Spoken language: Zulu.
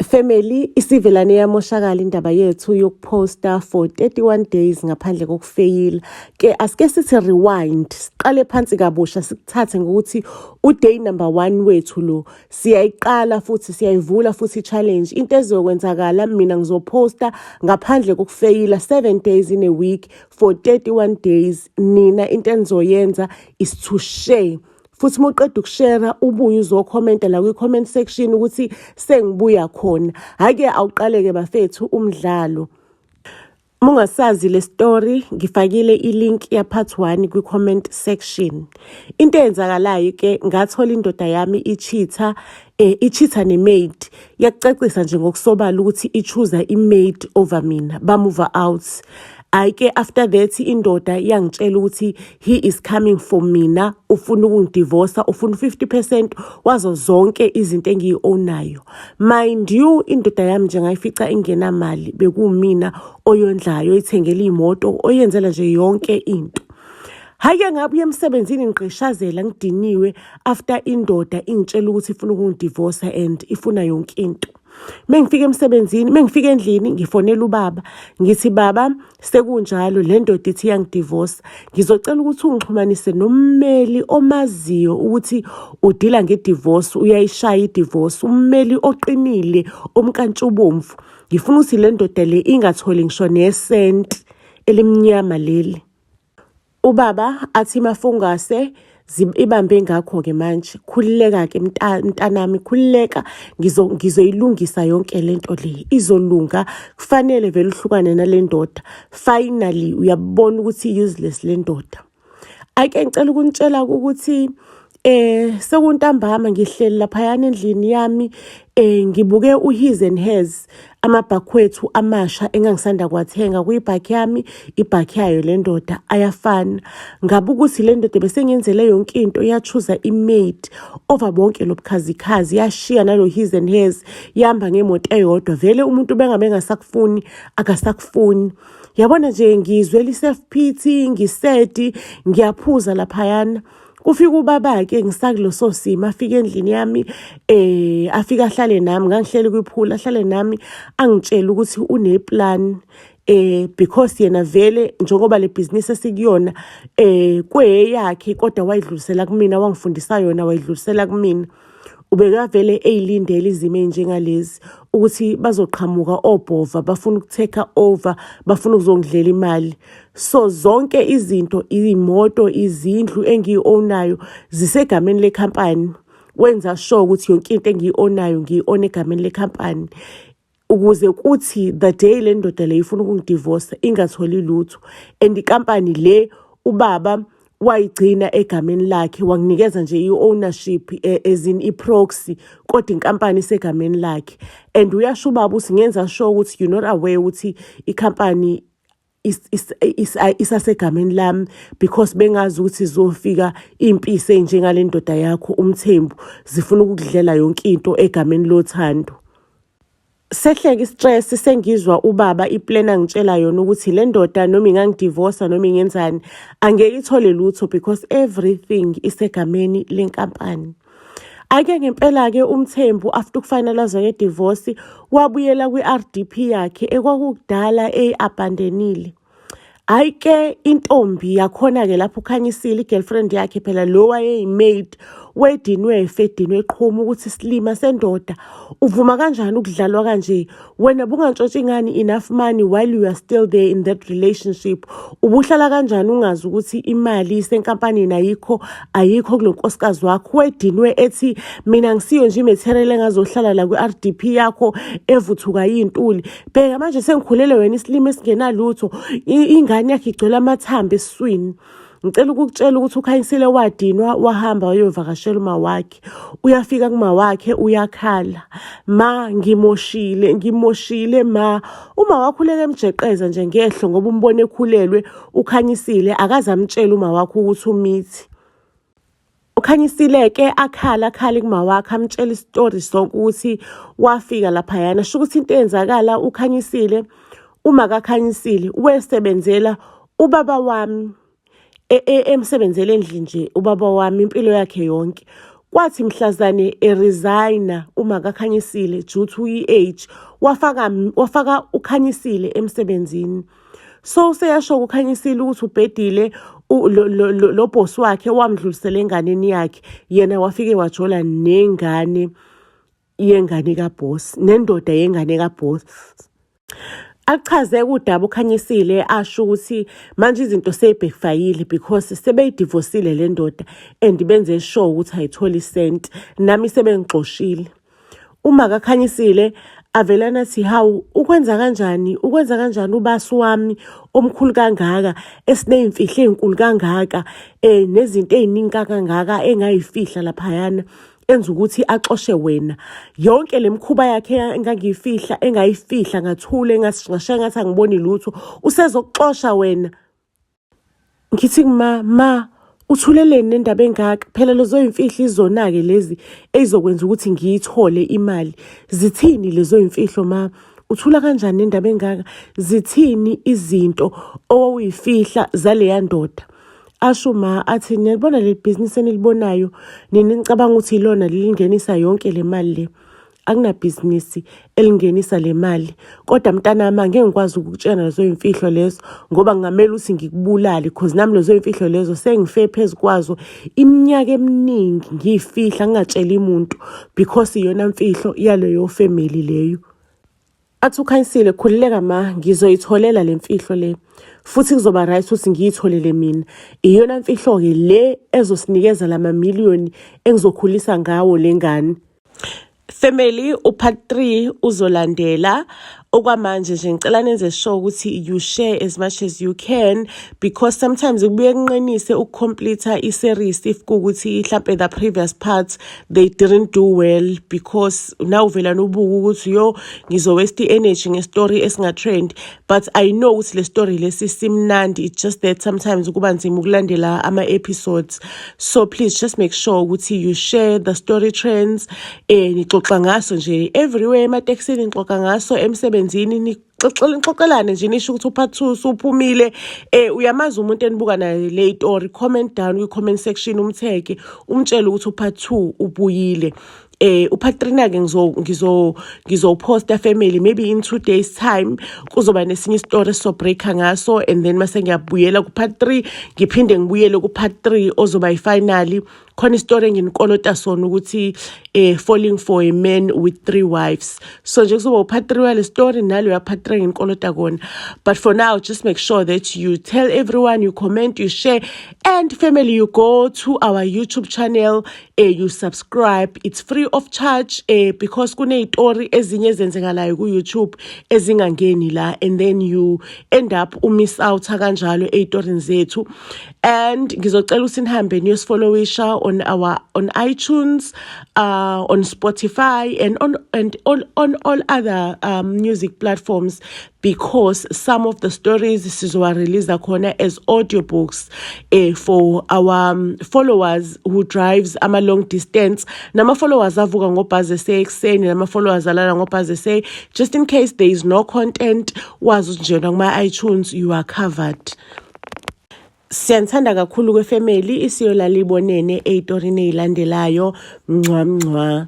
Family, isivelane yamoshakala indaba yethu yokuposta for 31 days ngaphandle kokufeyila. Ke asike sithi rewind, siqale phansi kabusha sikuthathe ngokuthi uday number 1 wethu lo siyayiqala futhi siyayivula futhi challenge. Into ezokwenzakala mina ngizoposta ngaphandle kokufeyila 7 days in a week for 31 days. Nina into enizoyenza is to share. Futhi moqeda ukushare ubuye uzokhomenta la kwi-comment section ukuthi sengibuya khona. Hake awuqaleke bafethu umdlalo. Mungasazi le story ngifakile ilink ya part 1 kwi-comment section. Into eyenzakalayo ke ngathola indoda yami ichitha ne-maid. Yakucacisa nje ngokusobala ukuthi ichoose i-maid over mina. Ba move out. Ayike after that indoda yangitshela ukuthi he is coming for mina, ufuna ukungidivorce, ufuna 50% wazo zonke izinto engiyionayo. Mind you, indoda yami nje ngayifica ingenamali, bekumina oyondlayo, ithengele imoto, oyenzela nje yonke into. Hake ngabuye emsebenzini ngiqeshazela ngidiniwe after indoda ingitshela ukuthi ifuna ukungidivorce and ifuna yonke into. Mengifika emsebenzini, mengifika endlini ngifonela ubaba, ngithi baba sekunjalo le ndoda ithi yangidivorce, ngizocela ukuthi ungixhumanise nommeli omaziyo ukuthi udila ngedivorce, uyayishaya idivorce, ummeli oqinile omkantshubomvu. Ngifuna ukuthi le ndoda le ingatholi ngisho nesent elimnyama leli. Ubaba athi mafungase ibambe ngakho ke manje, khulileka ke mntanami, khulileka, ngizoyilungisa yonke lento le, izolunga, kufanele vele uhlukane nale ndoda. Finally uyabona ukuthi useless le ndoda. Ake ngicela ukunitshela ukuthi sekuntambama ngihleli lapha yana endlini yami, ngibuke uHis and Hers amabhakwethu amasha engangisanda kwathenga kuyibhaki yami, ibhaki yayo le ndoda ayafana. Ngabuka ukuthi le ndoda bese ngenzele yonke into, yachuza i-maid over bonke lobukhazikhazi, yashiya nalo His and Hers, yamba ngemoto eyodwa. Vele umuntu bengabe ngasakufuni akasakufuni. Yabona nje ngizwe self pity, ngisedi, ngiyaphuza lapha yana. Ufika ubaba ke ngisakulo sosima, afika endlini yami, afika ahlale nami, ngangihleli kwiphula, ahlale nami angitshela ukuthi uneplan, because yena vele njengoba le business esikuyona kweyakhe kodwa wayidlulisela kumina, wangifundisa yona wayidlulisela kumina. Ubeka vele eyilindele izimo enjengalezi ukuthi bazoqhamuka obhova, bafuna ukutake over, bafuna ukuzongidlela imali. So zonke izinto, imoto, izindlu engiyionayo zisegameni lekhampani. Wenza sure ukuthi yonke into engiyionayo ngiyione egameni lekhampani, ukuze kuthi the day le ndoda le ifuna ukungidivorce ingatholi lutho. And ikampani le ubaba wayigcina egameni lakhe, wanginikeza nje i-ownership as in i-proxy, kodwa inkampani isegameni lakhe. And uyasho ubaba ukuthi ngenza sure ukuthi you're not aware ukuthi ikhampani isasegameni lami, because bengazi ukuthi zofika impisi enjengale ndoda yakho uMthembu zifuna ukudlela yonke into egameni lothando. Sehleke stress sengizwa ubaba iplan angitshela yona ukuthi le ndoda noma ingangidivorce noma ingenzani angeke ithole lutho because everything isegameni lenkampani. Ake ngempela ke uMthembu after ukufinalize ke divorce wabuyela kwi-RDP yakhe ekwakudala abandonile. Ayike intombi yakhona ke lapho ukhanyisile igirlfriend yakhe phela lo wayeyimaid, wedinwe fedinwe eqhuma ukuthi silima sendoda uvuma kanjani ukudlalwa kanje. Wena bungantshotshi ngani enough money while you are still there in that relationship? Ubuhlala kanjani ungazi ukuthi imali isenkampanini ayikho kulonkosikazi wakho? Wedinwe ethi mina ngisiyo nje imaterial engazohlala la kwi-RDP yakho evuthuka yintuli. Bheka manje sengikhulele wena isilimo esingenalutho, ingane yakhe igcwele amathambo esiswini. Ngicela ukukutshela ukuthi ukhanyisile wadinwa, wahamba wayovakashela uma wakhe. Uyafika kuma wakhe uyakhala, ma ngimoshile ma. Uma wakhuleke emjeqeza nje ngehlo ngoba umbone ekhulelwe ukhanyisile, akaze amtshela uma wakhe ukuthi umithi. Ukhanyisile ke akhala kuma wakhe, amtshela istory sonke ukuthi wafika lapha yana. Sho ukuthi into eyenzakala ukhanyisile, uma kakhanyisile wesebenzela ubaba wami, emsebenzele endlini nje ubaba wami impilo yakhe yonke. Kwathi mhlazane resigner uma kaKhanyisile due to age wafaka uKhanyisile emsebenzini. So seyasho uKhanyisile ukuthi ubhedile lo boss wakhe wamdlulisela enganeni yakhe, yena wafike wajola nengane yengane kaboss, nendoda yengane kaboss. Achaze udaba uKhanyisile asho ukuthi manje izinto seyibackfire because sebeyidivosile le ndoda and benze sure ukuthi ayithola isent, nami sebengixoshile. Uma kaKhanyisile avelana athi hawu ukwenza kanjani ubasi wami omkhulu kangaka esineyimfihlo ezinkulu kangaka nezinto eziningi kangaka engayifihla laphayana enza ukuthi axoshe wena. Yonke lemkhuba yakhe engayifihla ngathule engasishaya ngathi angiboni lutho usezokuxosha wena. Ngithi ma uthuleleni nendaba engaka, phela lezo imfihlo izona-ke lezi ezokwenza ukuthi ngiyithole imali. Zithini lezo imfihlo ma? Uthula kanjani nendaba engaka? Zithini izinto owuyifihla zaleya ndoda? Asho ma athi niyabona le business enilibonayo nini nicabanga ukuthi ilona lilingenisa yonke le mali le. Akunabhizinisi elingenisa le mali, kodwa mntanami angeke ngikwazi ukutshena lezo imfihlo lezo ngoba ngamele ukuthi ngikubulale because nami lezo imfihlo lezo sengife phezukwazo iminyaka eminingi ngiyifihla ngingatsheli umuntu because iyona mfihlo yaleyo family leyo. Athi uKhanyisile khulileka ma, ngizoyitholela le mfihlo le futhi kuzoba right ukuthi ngiyitholele mina. Iyona mfihlo ke le ezosinikeza lama million engizokhulisa ngawo lengane. Family upart 3 uzolandela. Okwamanje nje ngicela nenze sure ukuthi you share as much as you can because sometimes kubuye kunqenise ukucomplete i-series if kuukuthi mhlambe the previous parts they didn't do well because now uvela nobuka ukuthi yo ngizo waste energy ngestory esingatrend, but I know ukuthi le story lesi simnandi. It's just that sometimes kuba nzima ukulandela ama episodes, so please just make sure ukuthi you share the story trends. Nixoxa ngaso nje everywhere emateksini, nixoxa ngaso emsebenzini, nixoxelane nje nisho ukuthi upart 2 usuphumile. Uyamazi umuntu enibuka naye le story, comment down kwi-comment section umtheke umtshela ukuthi upart 2 ubuyile. Upart 3 na ke ngizoposta family maybe in 2 days time kuzoba nesinye story so breaka ngaso, and then mase ngiyabuyela ku part 3 ngiphinde ngibuyele ku part 3 ozoba ifinally. Khona istory enginikolota sona ukuthi falling for a man with 3 wives. So nje kuzoba part 3 wale story nalo ya part 3 nginikolota kona, but for now just make sure that you tell everyone, you comment, you share, and family you go to our YouTube channel, you subscribe. It's free of charge because kunezitori ezinye ezenzekalayo ku YouTube ezingangeni la, and then you end up miss out kanjalo ezitorini zethu. And ngizocela ukuthi nihambe niyosifollowisha on iTunes, on Spotify, and on all other music platforms, because some of the stories sizowa release khona as audiobooks for our followers who drives ama long distance, nama followers avuka ngobhazi esekuseni, nama followers alala ngobhazi ese, just in case there is no content, wazi nje kuma iTunes you are covered. Siyanthanda kakhulu kwe family, isiyolala ibonene ezitorini ezilandelayo. Mncwa.